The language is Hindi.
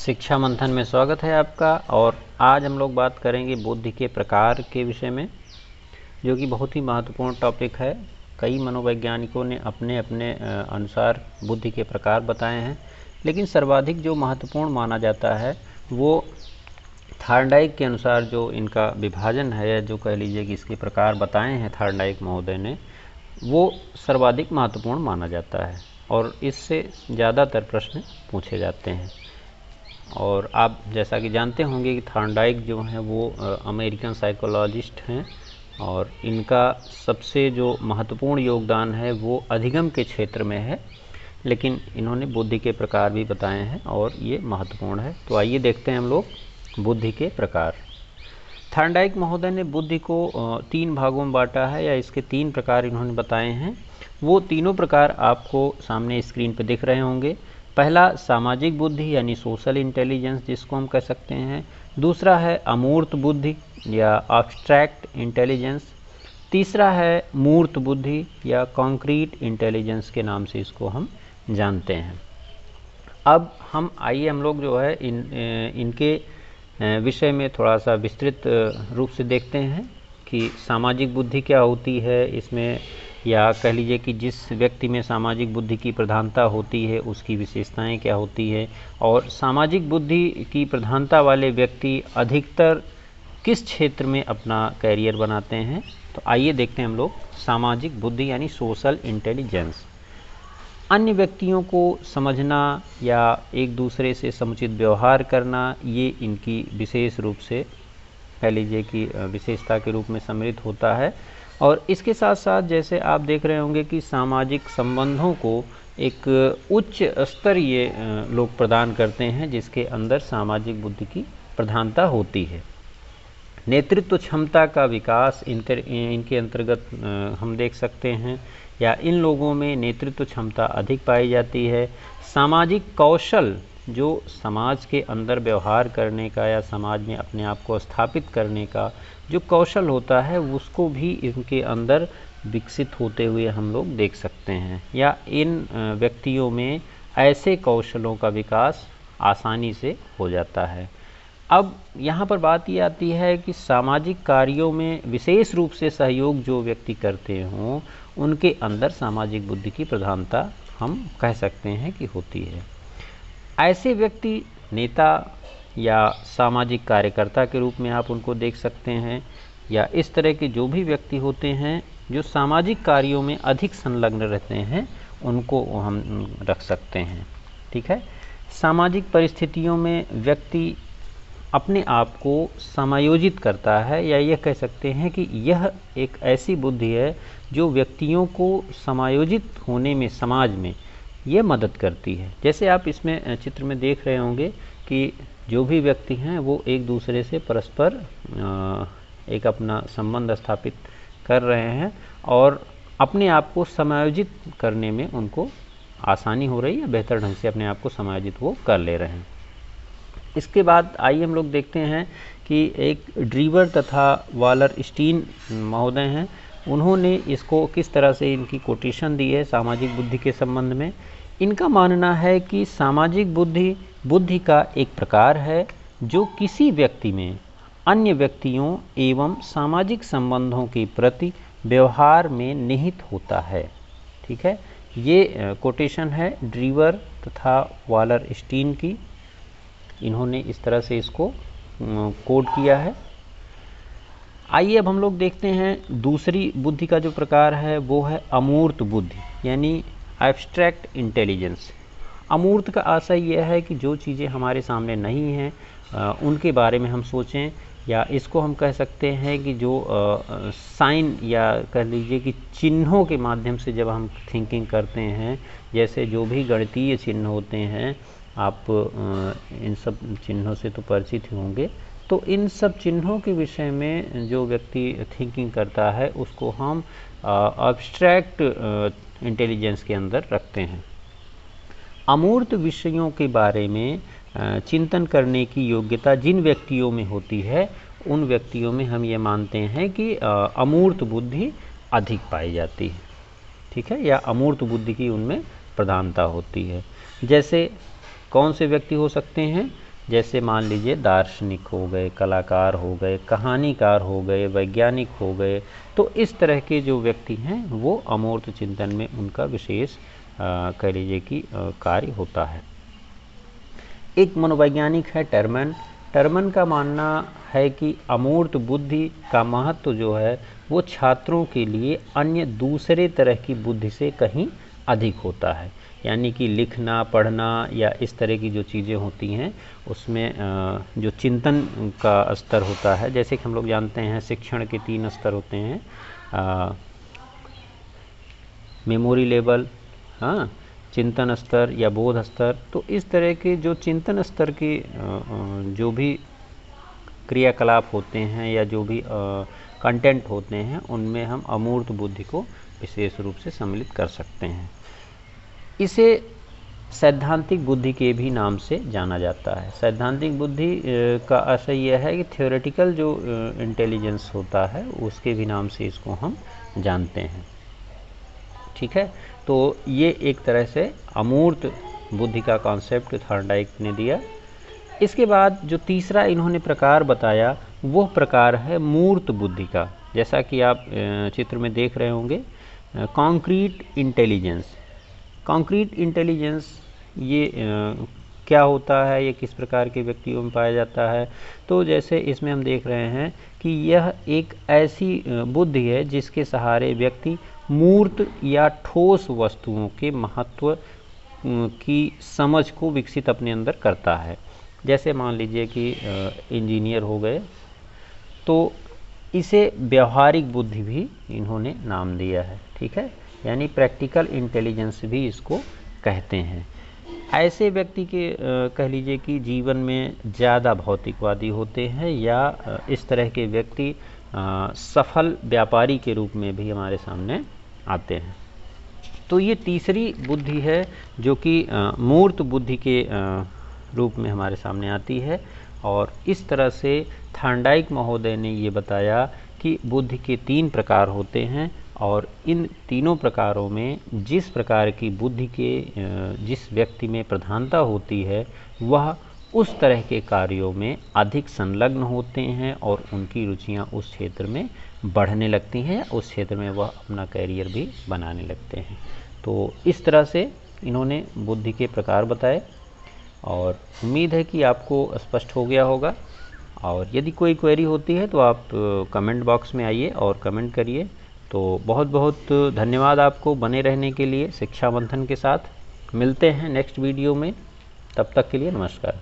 शिक्षा मंथन में स्वागत है आपका। और आज हम लोग बात करेंगे बुद्धि के प्रकार के विषय में, जो कि बहुत ही महत्वपूर्ण टॉपिक है। कई मनोवैज्ञानिकों ने अपने अपने अनुसार बुद्धि के प्रकार बताए हैं, लेकिन सर्वाधिक जो महत्वपूर्ण माना जाता है वो थार्नडाइक के अनुसार जो इनका विभाजन है, या जो कह लीजिए कि इसके प्रकार बताए हैं थार्नडाइक महोदय ने, वो सर्वाधिक महत्वपूर्ण माना जाता है और इससे ज़्यादातर प्रश्न पूछे जाते हैं। और आप जैसा कि जानते होंगे कि थार्नडाइक जो हैं वो अमेरिकन साइकोलॉजिस्ट हैं, और इनका सबसे जो महत्वपूर्ण योगदान है वो अधिगम के क्षेत्र में है, लेकिन इन्होंने बुद्धि के प्रकार भी बताए हैं और ये महत्वपूर्ण है। तो आइए देखते हैं हम लोग बुद्धि के प्रकार। थार्नडाइक महोदय ने बुद्धि को 3 भागों में बांटा है, या इसके 3 प्रकार इन्होंने बताए हैं। वो तीनों प्रकार आपको सामने स्क्रीन पर दिख रहे होंगे। पहला सामाजिक बुद्धि यानी सोशल इंटेलिजेंस, जिसको हम कह सकते हैं। दूसरा है अमूर्त बुद्धि या एब्स्ट्रैक्ट इंटेलिजेंस। तीसरा है मूर्त बुद्धि या कॉन्क्रीट इंटेलिजेंस के नाम से इसको हम जानते हैं। अब हम लोग जो है इनके विषय में थोड़ा सा विस्तृत रूप से देखते हैं कि सामाजिक बुद्धि क्या होती है इसमें, या कह लीजिए कि जिस व्यक्ति में सामाजिक बुद्धि की प्रधानता होती है उसकी विशेषताएं क्या होती है, और सामाजिक बुद्धि की प्रधानता वाले व्यक्ति अधिकतर किस क्षेत्र में अपना कैरियर बनाते हैं। तो आइए देखते हैं हम लोग सामाजिक बुद्धि यानी सोशल इंटेलिजेंस। अन्य व्यक्तियों को समझना या एक दूसरे से समुचित व्यवहार करना, ये इनकी विशेष रूप से कह लीजिए कि विशेषता के रूप में सम्मिलित होता है। और इसके साथ साथ जैसे आप देख रहे होंगे कि सामाजिक संबंधों को एक उच्च स्तरीय लोग प्रदान करते हैं, जिसके अंदर सामाजिक बुद्धि की प्रधानता होती है। नेतृत्व क्षमता का विकास इनके अंतर्गत हम देख सकते हैं, या इन लोगों में नेतृत्व क्षमता अधिक पाई जाती है। सामाजिक कौशल, जो समाज के अंदर व्यवहार करने का या समाज में अपने आप को स्थापित करने का जो कौशल होता है, उसको भी इनके अंदर विकसित होते हुए हम लोग देख सकते हैं, या इन व्यक्तियों में ऐसे कौशलों का विकास आसानी से हो जाता है। अब यहाँ पर बात ये आती है कि सामाजिक कार्यों में विशेष रूप से सहयोग जो व्यक्ति करते हों, उनके अंदर सामाजिक बुद्धि की प्रधानता हम कह सकते हैं कि होती है। ऐसे व्यक्ति नेता या सामाजिक कार्यकर्ता के रूप में आप उनको देख सकते हैं, या इस तरह के जो भी व्यक्ति होते हैं जो सामाजिक कार्यों में अधिक संलग्न रहते हैं, उनको हम रख सकते हैं। ठीक है। सामाजिक परिस्थितियों में व्यक्ति अपने आप को समायोजित करता है, या यह कह सकते हैं कि यह एक ऐसी बुद्धि है जो व्यक्तियों को समायोजित होने में समाज में यह मदद करती है। जैसे आप इसमें चित्र में देख रहे होंगे कि जो भी व्यक्ति हैं वो एक दूसरे से परस्पर एक अपना संबंध स्थापित कर रहे हैं, और अपने आप को समायोजित करने में उनको आसानी हो रही है, बेहतर ढंग से अपने आप को समायोजित वो कर ले रहे हैं। इसके बाद आइए हम लोग देखते हैं कि एक ड्रीवर तथा वालरस्टीन महोदय हैं, उन्होंने इसको किस तरह से इनकी कोटेशन दी है सामाजिक बुद्धि के संबंध में। इनका मानना है कि सामाजिक बुद्धि का एक प्रकार है जो किसी व्यक्ति में अन्य व्यक्तियों एवं सामाजिक संबंधों के प्रति व्यवहार में निहित होता है। ठीक है, ये कोटेशन है ड्रीवर तथा वालरस्टीन की। इन्होंने इस तरह से इसको कोड किया है। आइए अब हम लोग देखते हैं दूसरी बुद्धि का जो प्रकार है वो है अमूर्त बुद्धि यानी एब्स्ट्रैक्ट इंटेलिजेंस। अमूर्त का आशय यह है कि जो चीज़ें हमारे सामने नहीं हैं उनके बारे में हम सोचें, या इसको हम कह सकते हैं कि जो साइन या कह लीजिए कि चिन्हों के माध्यम से जब हम थिंकिंग करते हैं, जैसे जो भी गणितीय चिन्ह होते हैं, आप इन सब चिन्हों से तो परिचित ही होंगे। तो इन सब चिन्हों के विषय में जो व्यक्ति थिंकिंग करता है उसको हम एब्स्ट्रैक्ट इंटेलिजेंस के अंदर रखते हैं। अमूर्त विषयों के बारे में चिंतन करने की योग्यता जिन व्यक्तियों में होती है, उन व्यक्तियों में हम ये मानते हैं कि अमूर्त बुद्धि अधिक पाई जाती है। ठीक है, या अमूर्त बुद्धि की उनमें प्रधानता होती है। जैसे कौन से व्यक्ति हो सकते हैं, जैसे मान लीजिए दार्शनिक हो गए, कलाकार हो गए, कहानीकार हो गए, वैज्ञानिक हो गए। तो इस तरह के जो व्यक्ति हैं वो अमूर्त चिंतन में उनका विशेष कह लीजिए कि कार्य होता है। एक मनोवैज्ञानिक है टर्मन। टर्मन का मानना है कि अमूर्त बुद्धि का महत्व जो है वो छात्रों के लिए अन्य दूसरे तरह की बुद्धि से कहीं अधिक होता है। यानी कि लिखना, पढ़ना या इस तरह की जो चीज़ें होती हैं उसमें जो चिंतन का स्तर होता है, जैसे कि हम लोग जानते हैं शिक्षण के 3 स्तर होते हैं, मेमोरी लेवल, हाँ, चिंतन स्तर या बोध स्तर। तो इस तरह के जो चिंतन स्तर के जो भी क्रियाकलाप होते हैं या जो भी कंटेंट होते हैं उनमें हम अमूर्त बुद्धि को विशेष रूप से सम्मिलित कर सकते हैं। इसे सैद्धांतिक बुद्धि के भी नाम से जाना जाता है। सैद्धांतिक बुद्धि का आशय यह है कि थ्योरेटिकल जो इंटेलिजेंस होता है उसके भी नाम से इसको हम जानते हैं। ठीक है, तो ये एक तरह से अमूर्त बुद्धि का कॉन्सेप्ट थॉर्नडाइक ने दिया। इसके बाद जो तीसरा इन्होंने प्रकार बताया वो प्रकार है मूर्त बुद्धि का। जैसा कि आप चित्र में देख रहे होंगे, कॉन्क्रीट इंटेलिजेंस। कॉन्क्रीट इंटेलिजेंस ये क्या होता है, ये किस प्रकार के व्यक्तियों में पाया जाता है? तो जैसे इसमें हम देख रहे हैं कि यह एक ऐसी बुद्धि है जिसके सहारे व्यक्ति मूर्त या ठोस वस्तुओं के महत्व की समझ को विकसित अपने अंदर करता है। जैसे मान लीजिए कि इंजीनियर हो गए, तो इसे व्यवहारिक बुद्धि भी इन्होंने नाम दिया है। ठीक है, यानी प्रैक्टिकल इंटेलिजेंस भी इसको कहते हैं। ऐसे व्यक्ति के कह लीजिए कि जीवन में ज़्यादा भौतिकवादी होते हैं या इस तरह के व्यक्ति सफल व्यापारी के रूप में भी हमारे सामने आते हैं। तो ये तीसरी बुद्धि है जो कि मूर्त बुद्धि के रूप में हमारे सामने आती है। और इस तरह से थॉर्नडाइक महोदय ने ये बताया कि बुद्धि के 3 प्रकार होते हैं और इन तीनों प्रकारों में जिस प्रकार की बुद्धि के जिस व्यक्ति में प्रधानता होती है वह उस तरह के कार्यों में अधिक संलग्न होते हैं और उनकी रुचियां उस क्षेत्र में बढ़ने लगती हैं या उस क्षेत्र में वह अपना कैरियर भी बनाने लगते हैं। तो इस तरह से इन्होंने बुद्धि के प्रकार बताए और उम्मीद है कि आपको स्पष्ट हो गया होगा। और यदि कोई क्वेरी होती है तो आप कमेंट बॉक्स में आइए और कमेंट करिए। तो बहुत बहुत धन्यवाद आपको बने रहने के लिए शिक्षा मंथन के साथ। मिलते हैं नेक्स्ट वीडियो में, तब तक के लिए नमस्कार।